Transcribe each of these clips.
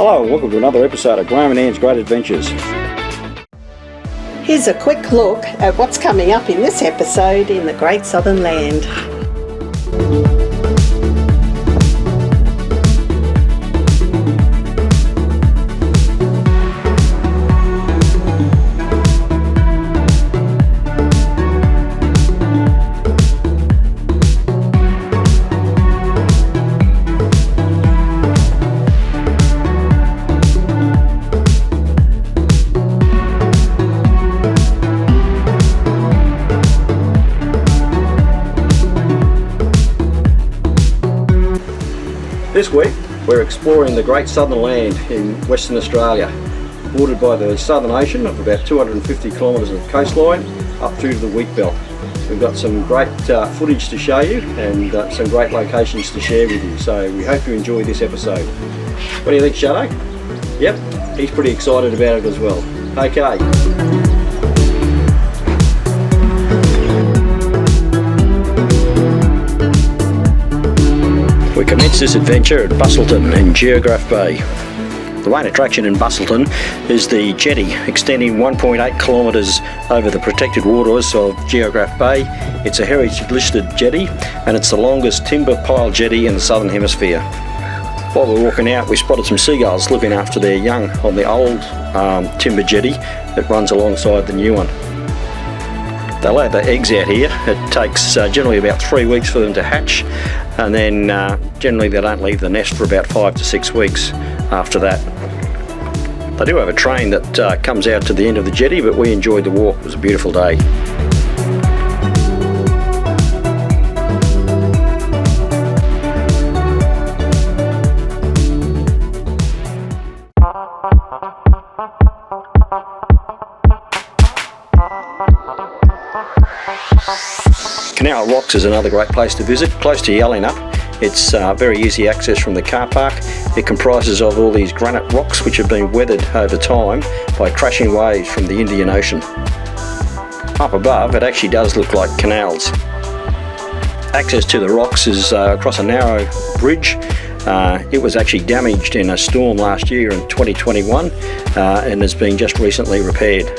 Hello and welcome to another episode of Graham and Ann's Great Adventures. Here's a quick look at what's coming up in this episode in the Great Southern Land. This week we're exploring the Great Southern Land in Western Australia, bordered by the Southern Ocean of about 250 kilometres of coastline up through to the wheat belt. We've got some great footage to show you and some great locations to share with you, so we hope you enjoy this episode. What do you think, Shadow? Yep, he's pretty excited about it as well. Okay. We commence this adventure at Bustleton in Geograph Bay. The main attraction in Bustleton is the jetty extending 1.8 kilometres over the protected waters of Geograph Bay. It's a heritage listed jetty and it's the longest timber pile jetty in the Southern Hemisphere. While we're walking out, we spotted some seagulls looking after their young on the old timber jetty that runs alongside the new one. They lay the eggs out here. It takes generally about 3 weeks for them to hatch, and then generally they don't leave the nest for about 5 to 6 weeks after that. They do have a train that comes out to the end of the jetty, but we enjoyed the walk. It was a beautiful day. Canal Rocks is another great place to visit, close to Yallingup. It's very easy access from the car park. It comprises of all these granite rocks which have been weathered over time by crashing waves from the Indian Ocean. Up above it actually does look like canals. Access to the rocks is across a narrow bridge. It was actually damaged in a storm last year in 2021 and has been just recently repaired.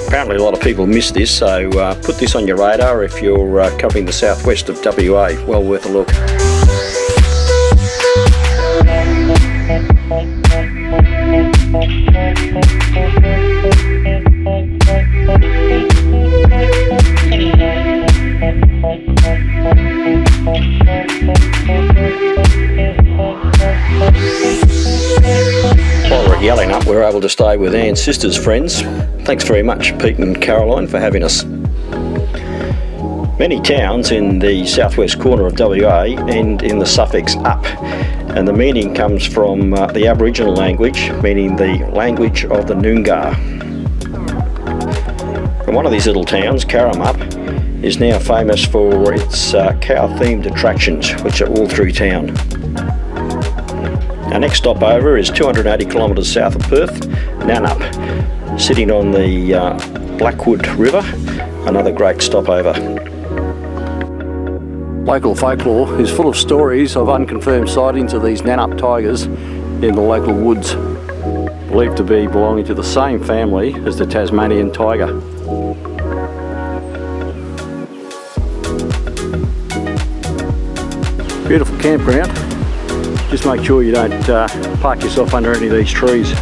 Apparently a lot of people miss this, so put this on your radar if you're covering the southwest of WA. Well worth a look. While we're at Yallingup, we were able to stay with Ann's sister's friends. Thanks very much, Pete and Caroline, for having us. Many towns in the southwest corner of WA end in the suffix up, and the meaning comes from the Aboriginal language, meaning the language of the Noongar. And one of these little towns, Caravan, is now famous for its cow-themed attractions, which are all through town. Our next stopover is 280 kilometres south of Perth, Nannup, sitting on the Blackwood River, another great stopover. Local folklore is full of stories of unconfirmed sightings of these Nannup tigers in the local woods, believed to be belonging to the same family as the Tasmanian tiger. Beautiful campground. Just make sure you don't park yourself under any of these trees.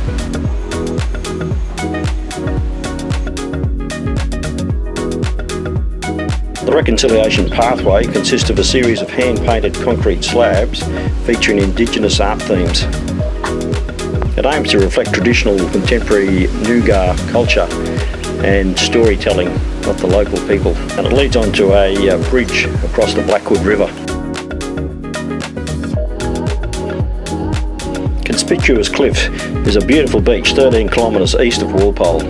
The reconciliation pathway consists of a series of hand-painted concrete slabs featuring Indigenous art themes. It aims to reflect traditional contemporary Noongar culture and storytelling of the local people, and it leads on to a bridge across the Blackwood River. Conspicuous Cliff is a beautiful beach 13 kilometres east of Walpole.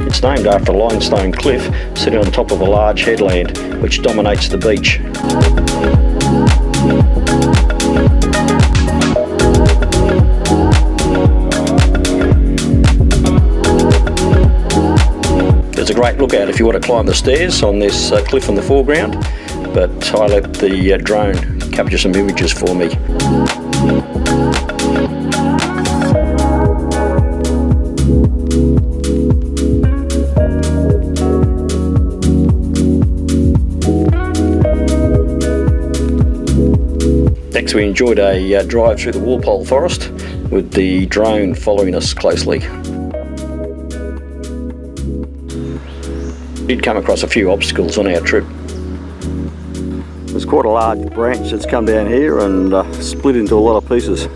It's named after a limestone cliff sitting on top of a large headland which dominates the beach. There's a great lookout if you want to climb the stairs on this cliff in the foreground, but I let the drone capture some images for me. Next we enjoyed a drive through the Walpole Forest with the drone following us closely. We'd come across a few obstacles on our trip. There's quite a large branch that's come down here and split into a lot of pieces.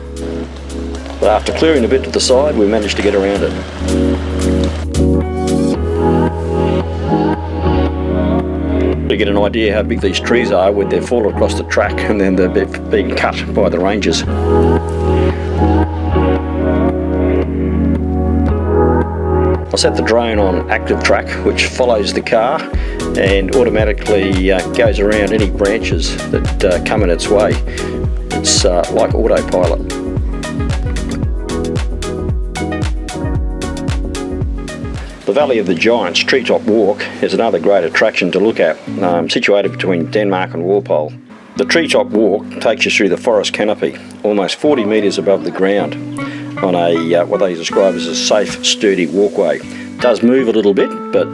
But after clearing a bit to the side, we managed to get around it. To get an idea how big these trees are when they're fallen across the track and then they're being cut by the rangers. I set the drone on active track, which follows the car and automatically goes around any branches that come in its way. It's like autopilot. The Valley of the Giants Treetop Walk is another great attraction to look at, situated between Denmark and Walpole. The Treetop Walk takes you through the forest canopy, almost 40 metres above the ground, on a what they describe as a safe, sturdy walkway. It does move a little bit, but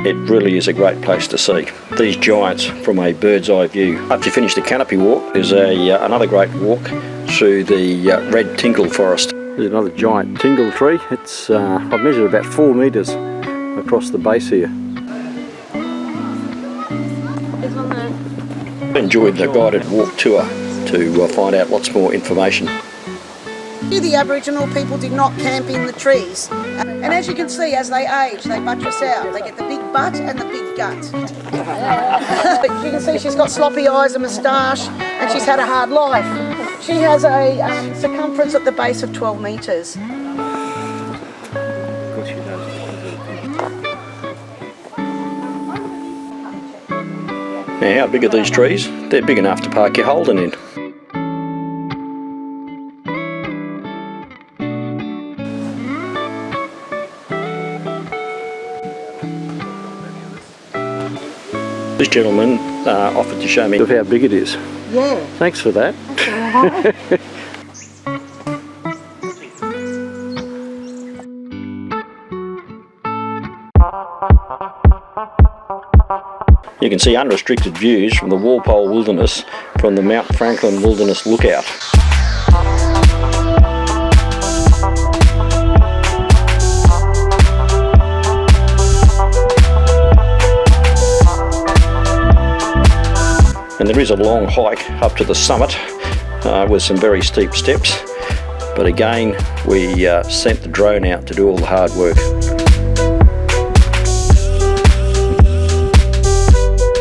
it really is a great place to see these giants from a bird's eye view. After you finish the canopy walk, there's another great walk through the red tingle forest. There's another giant tingle tree. It's I've measured about 4 metres across the base here. I enjoyed the guided walk tour to find out lots more information. The Aboriginal people did not camp in the trees, and as you can see, as they age, they buttress out. They get the big butt and the big gut. You can see she's got sloppy eyes, a moustache, and she's had a hard life. She has a circumference at the base of 12 metres. Now, how big are these trees? They're big enough to park your Holden in. This gentleman offered to show me how big it is. Yeah. Thanks for that. You can see unrestricted views from the Walpole Wilderness from the Mount Franklin Wilderness Lookout. And there is a long hike up to the summit with some very steep steps, but again we sent the drone out to do all the hard work.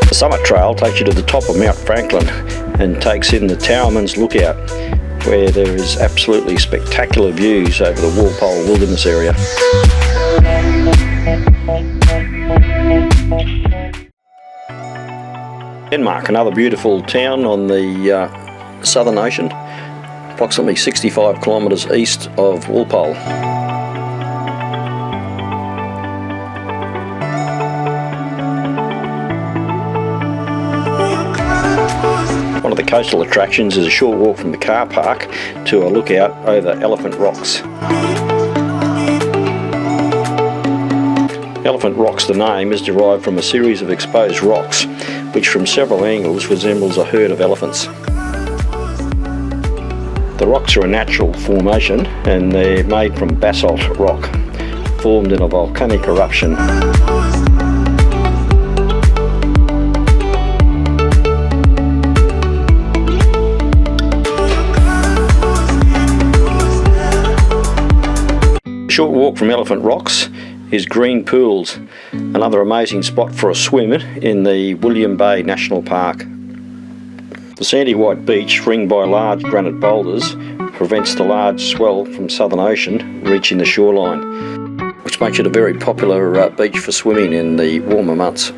The summit trail takes you to the top of Mount Franklin and takes in the Towerman's Lookout, where there is absolutely spectacular views over the Walpole Wilderness area. Denmark, another beautiful town on the Southern Ocean, approximately 65 kilometres east of Walpole. One of the coastal attractions is a short walk from the car park to a lookout over Elephant Rocks. Elephant Rocks, the name, is derived from a series of exposed rocks which from several angles resembles a herd of elephants. The rocks are a natural formation and they're made from basalt rock, formed in a volcanic eruption. A short walk from Elephant Rocks is Green Pools, another amazing spot for a swim in the William Bay National Park. The sandy white beach, ringed by large granite boulders, prevents the large swell from Southern Ocean reaching the shoreline, which makes it a very popular beach for swimming in the warmer months.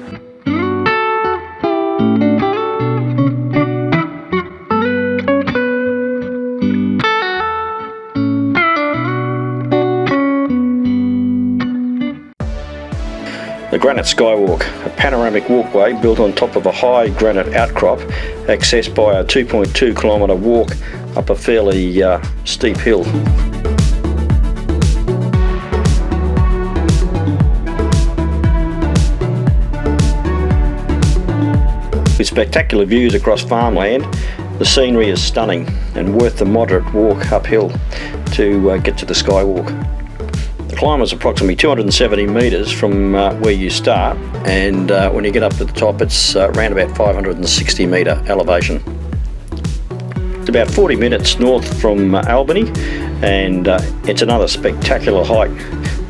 The Granite Skywalk, a panoramic walkway built on top of a high granite outcrop, accessed by a 2.2 kilometre walk up a fairly steep hill. With spectacular views across farmland The scenery is stunning and worth the moderate walk uphill to get to the skywalk. The climb is approximately 270 metres from where you start, and when you get up to the top it's around about 560 metre elevation. It's about 40 minutes north from Albany, and it's another spectacular hike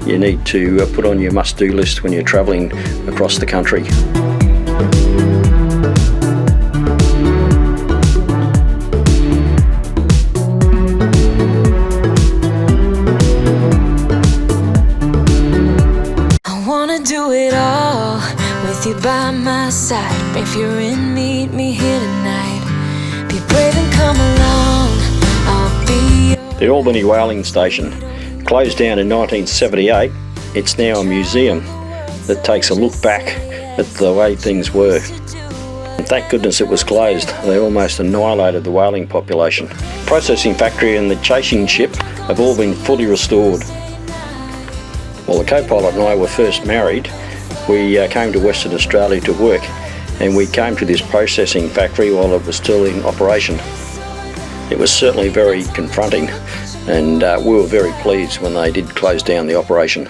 you need to put on your must-do list when you're travelling across the country. I wanna do it all with you by my side. If you're in, meet me here tonight. Be brave and come along. I'll be The Albany Whaling Station closed down in 1978. It's now a museum that takes a look back at the way things were. And thank goodness it was closed. They almost annihilated the whaling population. The processing factory and the chasing ship have all been fully restored. While the co-pilot and I were first married, we came to Western Australia to work, and we came to this processing factory while it was still in operation. It was certainly very confronting, and we were very pleased when they did close down the operation.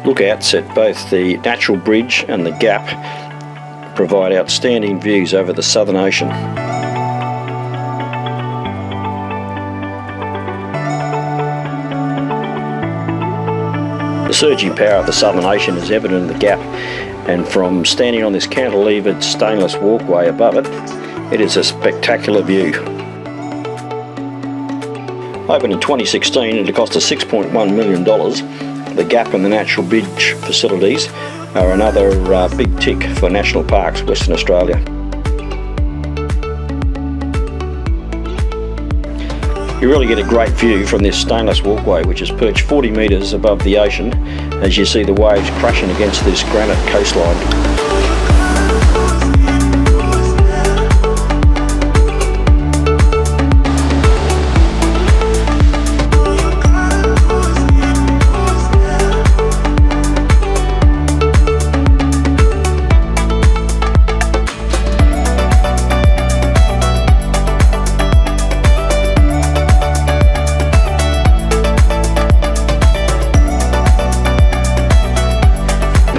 Lookouts at both the Natural Bridge and the Gap provide outstanding views over the Southern Ocean. The surging power of the Southern Ocean is evident in the Gap, and from standing on this cantilevered stainless walkway above it, it is a spectacular view. Opened in 2016 at a cost of $6.1 million, the Gap and the Natural Bridge facilities are another big tick for National Parks, Western Australia. You really get a great view from this stainless walkway, which is perched 40 metres above the ocean, as you see the waves crashing against this granite coastline.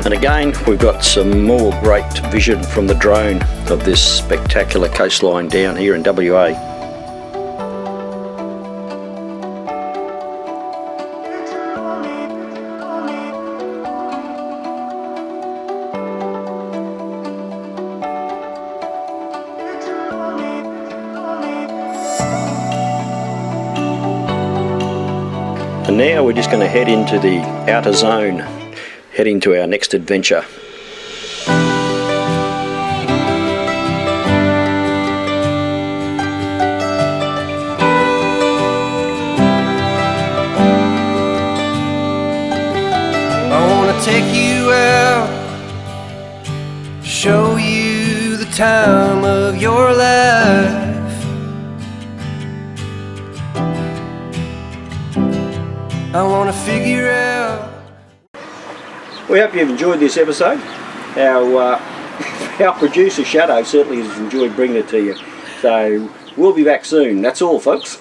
And again, we've got some more great vision from the drone of this spectacular coastline down here in WA. And now we're just going to head into the outer zone, heading to our next adventure. I wanna take you out, show you the time of your life. I wanna figure out. We hope you've enjoyed this episode. Our producer Shadow certainly has enjoyed bringing it to you. So we'll be back soon. That's all, folks.